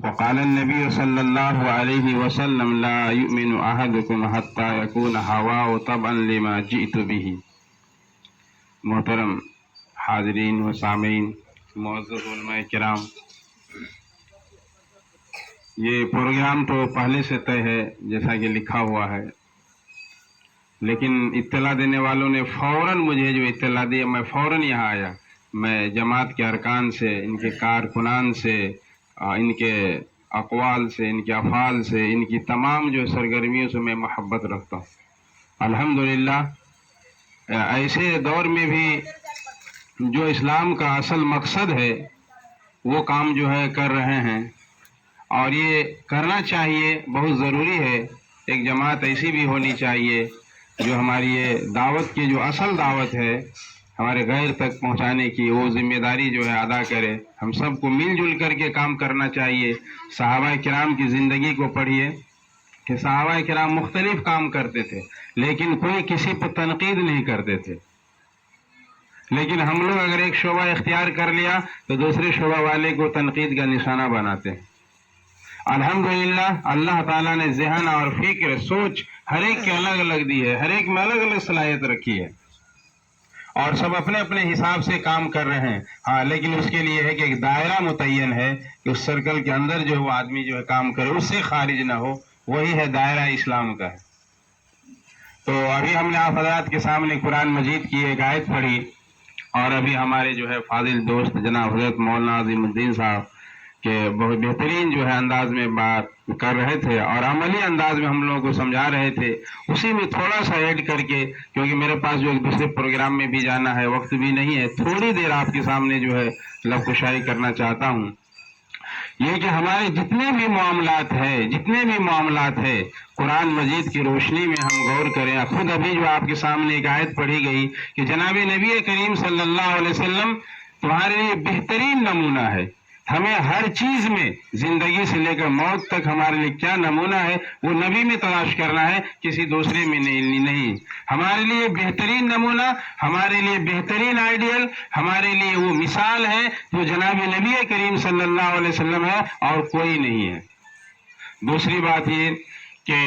وقال النبی صلی اللہ علیہ وسلم لا یؤمن احدکم حتی یکون ہواہ طبعا لما جئت به۔ محترم حاضرین و سامعین، معزز علماء کرام، یہ پروگرام تو پہلے سے طے ہے جیسا کہ لکھا ہوا ہے، لیکن اطلاع دینے والوں نے فوراً مجھے جو اطلاع دی، میں فوراً یہاں آیا۔ میں جماعت کے ارکان سے، ان کے کارکنان سے، ان کے اقوال سے، ان کے افعال سے، ان کی تمام جو سرگرمیوں سے میں محبت رکھتا ہوں۔ الحمدللہ ایسے دور میں بھی جو اسلام کا اصل مقصد ہے وہ کام جو ہے کر رہے ہیں، اور یہ کرنا چاہیے، بہت ضروری ہے۔ ایک جماعت ایسی بھی ہونی چاہیے جو ہماری یہ دعوت کی جو اصل دعوت ہے ہمارے غیر تک پہنچانے کی، وہ ذمہ داری جو ہے ادا کرے۔ ہم سب کو مل جل کر کے کام کرنا چاہیے۔ صحابہ کرام کی زندگی کو پڑھیے کہ صحابہ کرام مختلف کام کرتے تھے، لیکن کوئی کسی پر تنقید نہیں کرتے تھے۔ لیکن ہم لوگ اگر ایک شعبہ اختیار کر لیا تو دوسرے شعبہ والے کو تنقید کا نشانہ بناتے ہیں۔ الحمدللہ اللہ تعالیٰ نے ذہن اور فکر، سوچ ہر ایک کے الگ الگ دی ہے، ہر ایک میں الگ الگ صلاحیت رکھی ہے، اور سب اپنے اپنے حساب سے کام کر رہے ہیں۔ ہاں، لیکن اس کے لیے ہے کہ ایک دائرہ متعین ہے کہ اس سرکل کے اندر جو وہ آدمی جو ہے کام کرے، اس سے خارج نہ ہو، وہی ہے دائرہ اسلام کا ہے۔ تو ابھی ہم نے آپ حضرات کے سامنے قرآن مجید کی ایک آیت پڑھی، اور ابھی ہمارے جو ہے فاضل دوست جناب حضرت مولانا عظیم الدین صاحب کہ بہت بہترین جو ہے انداز میں بات کر رہے تھے اور عملی انداز میں ہم لوگوں کو سمجھا رہے تھے۔ اسی میں تھوڑا سا ایڈ کر کے، کیونکہ میرے پاس جو ایک دوسرے پروگرام میں بھی جانا ہے، وقت بھی نہیں ہے، تھوڑی دیر آپ کے سامنے جو ہے لب کشائی کرنا چاہتا ہوں۔ یہ کہ ہمارے جتنے بھی معاملات ہیں قرآن مجید کی روشنی میں ہم غور کریں۔ خود ابھی جو آپ کے سامنے ایک آیت پڑھی گئی کہ جناب نبی کریم صلی اللہ علیہ وسلم تمہارے لیے بہترین نمونہ ہے۔ ہمیں ہر چیز میں، زندگی سے لے کر موت تک ہمارے لیے کیا نمونہ ہے وہ نبی میں تلاش کرنا ہے، کسی دوسرے میں نہیں۔ ہمارے لیے بہترین نمونہ، ہمارے لیے بہترین آئیڈیل، ہمارے لیے وہ مثال ہے جو جناب نبی کریم صلی اللہ علیہ وسلم ہے، اور کوئی نہیں ہے۔ دوسری بات یہ کہ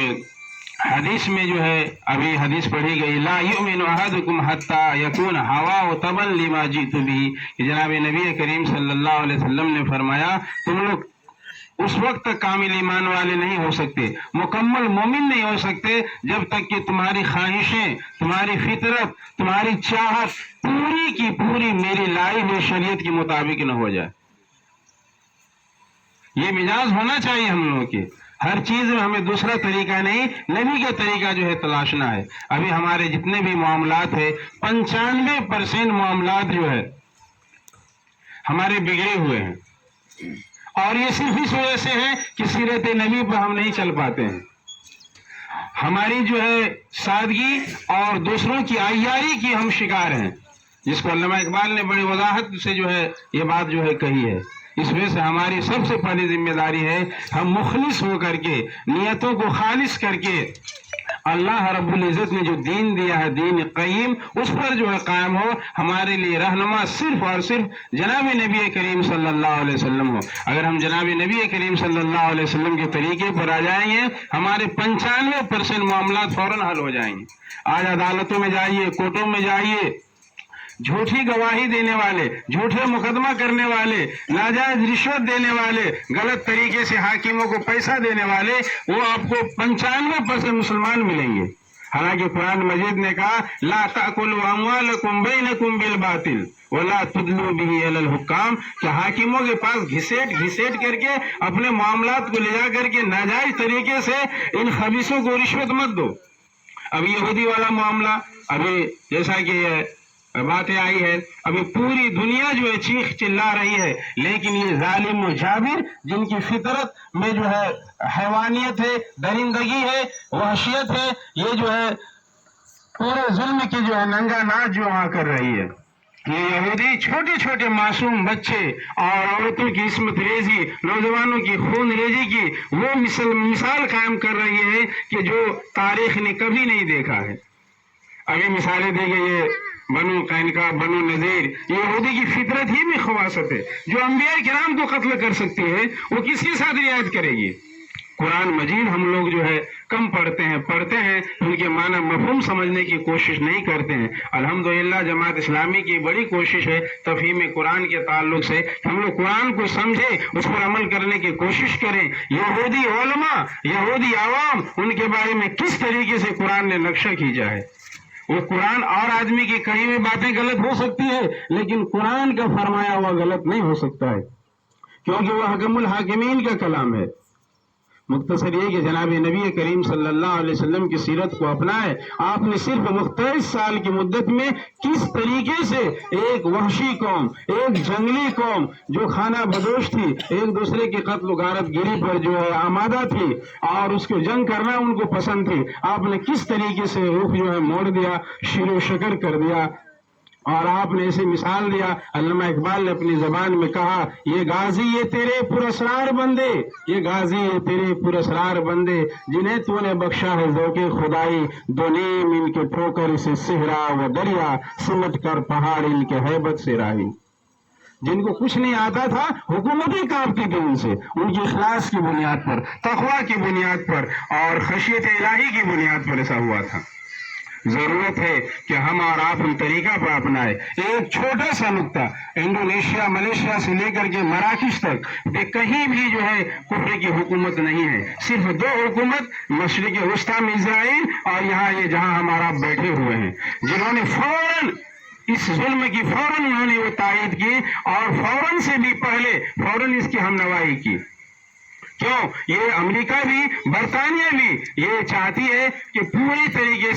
حدیث میں جو ہے ابھی حدیث پڑھی گئی، لا یؤمن احدکم حتی یکون ہواہ طبعا لما جئت بہ، کہ جناب نبی کریم صلی اللہ علیہ وسلم نے فرمایا تم لوگ اس وقت تک کامل ایمان والے نہیں ہو سکتے، مکمل مومن نہیں ہو سکتے، جب تک کہ تمہاری خواہشیں، تمہاری فطرت، تمہاری چاہت پوری کی پوری میری لائی ہوئی شریعت کے مطابق نہ ہو جائے۔ یہ مزاج ہونا چاہیے ہم لوگوں کے۔ ہر چیز میں ہمیں دوسرا طریقہ نہیں، نبی کا طریقہ جو ہے تلاشنا ہے۔ ابھی ہمارے جتنے بھی معاملات ہیں 95% معاملات جو ہے ہمارے بگڑے ہوئے ہیں، اور یہ صرف اس وجہ سے ہے کہ سیرت نبی پر ہم نہیں چل پاتے ہیں۔ ہماری جو ہے سادگی اور دوسروں کی عیاری کی ہم شکار ہیں، جس کو علامہ اقبال نے بڑی وضاحت سے جو ہے یہ بات جو ہے کہی ہے۔ اس وجہ سے ہماری سب سے پہلی ذمہ داری ہے ہم مخلص ہو کر کے، نیتوں کو خالص کر کے، اللہ رب العزت نے جو دین دیا ہے، دین قیم، اس پر جو ہے قائم ہو۔ ہمارے لیے رہنما صرف اور صرف جناب نبی کریم صلی اللہ علیہ وسلم ہو۔ اگر ہم جناب نبی کریم صلی اللہ علیہ وسلم کے طریقے پر آ جائیں گے، ہمارے 95% معاملات فوراً حل ہو جائیں گے۔ آج عدالتوں میں جائیے، کورٹوں میں جائیے، جھوٹی گواہی دینے والے، جھوٹے مقدمہ کرنے والے، ناجائز رشوت دینے والے، غلط طریقے سے حاکموں کو پیسہ دینے والے، وہ آپ کو 95% مسلمان ملیں گے۔ حالانکہ قرآن مجید نے کہا لا تأکلوا اموالکم بینکم بالباطل ولا تدلوا به الی الحکام، کہ حاکموں کے پاس گھسیٹ کر کے اپنے معاملات کو لے جا کر کے ناجائز طریقے سے ان خبیثوں کو رشوت مت دو۔ ابھی یہودی والا معاملہ، ابھی جیسا کہ باتیں آئی ہے، ابھی پوری دنیا جو ہے چیخ چلا رہی ہے، لیکن یہ ظالم و جابر جن کی فطرت میں جو ہے حیوانیت ہے، درندگی ہے، وحشیت ہے، یہ جو ہے پورے ظلم کی جو ہے ننگا ناچ جو وہاں کر رہی ہے۔ یہ یہودی چھوٹے چھوٹے معصوم بچے اور عورتوں کی عصمت ریزی، نوجوانوں کی خون ریزی کی وہ مثال قائم کر رہی ہے کہ جو تاریخ نے کبھی نہیں دیکھا ہے۔ ابھی مثالیں دی گئی ہے بنو قینقاع، بنو نذیر، یہودی کی فطرت ہی میں خواصت ہے. جو انبیاء کرام کو قتل کر سکتی ہے وہ کس کے ساتھ رعایت کرے گی؟ قرآن مجید ہم لوگ جو ہے کم پڑھتے ہیں ان کے معنی مفہوم سمجھنے کی کوشش نہیں کرتے ہیں. الحمدللہ جماعت اسلامی کی بڑی کوشش ہے تفہیم قرآن کے تعلق سے ہم لوگ قرآن کو سمجھیں، اس پر عمل کرنے کی کوشش کریں. یہودی علماء، یہودی عوام، ان کے بارے میں کس طریقے سے قرآن نے نقشہ کھینچا ہے. وہ قرآن اور آدمی کی کہی ہوئی باتیں غلط ہو سکتی ہے لیکن قرآن کا فرمایا ہوا غلط نہیں ہو سکتا ہے، کیونکہ وہ حکم الحاکمین کا کلام ہے. مختصر یہ کہ جناب نبی کریم صلی اللہ علیہ وسلم کی سیرت کو اپنائے. آپ نے صرف مختصر سال کی مدت میں کس طریقے سے ایک وحشی قوم، ایک جنگلی قوم جو خانہ بدوش تھی، ایک دوسرے کی قتل و غارت گیری پر جو ہے آمادہ تھی اور اس کو جنگ کرنا ان کو پسند تھی، آپ نے کس طریقے سے رخ جو ہے موڑ دیا، شیر و شکر کر دیا. اور آپ نے اسے مثال دیا. علامہ اقبال نے اپنی زبان میں کہا، یہ غازی یہ تیرے پراسرار بندے، یہ غازی یہ تیرے پراسرار بندے، جنہیں تو نے بخشا ہے ذوق خدائی، دو نیم ان کے ٹھوکر اسے صحرا و دریا، سمٹ کر پہاڑ ان کے ہیبت سے راہی. جن کو کچھ نہیں آتا تھا حکومتیں کانپتی تھی ان سے، ان کی اخلاص کی بنیاد پر، تقویٰ کی بنیاد پر اور خشیت الہی کی بنیاد پر ایسا ہوا تھا. ضرورت ہے کہ ہم اور آپ ان طریقہ پر اپنائے. ایک چھوٹا سا نقطہ، انڈونیشیا، ملیشیا سے لے کر کے مراکش تک کہیں بھی جو ہے کفر کی حکومت نہیں ہے. صرف دو حکومت، مشرق وسطی میں اسرائیل اور یہاں یہ جہاں ہمارا بیٹھے ہوئے ہیں، جنہوں نے فوراً اس ظلم کی فوراً انہوں نے وہ تائید کی اور فوراً سے بھی پہلے فوراً اس کی ہم نوائی کی. کیوں؟ یہ امریکہ بھی، برطانیہ بھی یہ چاہتی ہے کہ پوری طریقے سے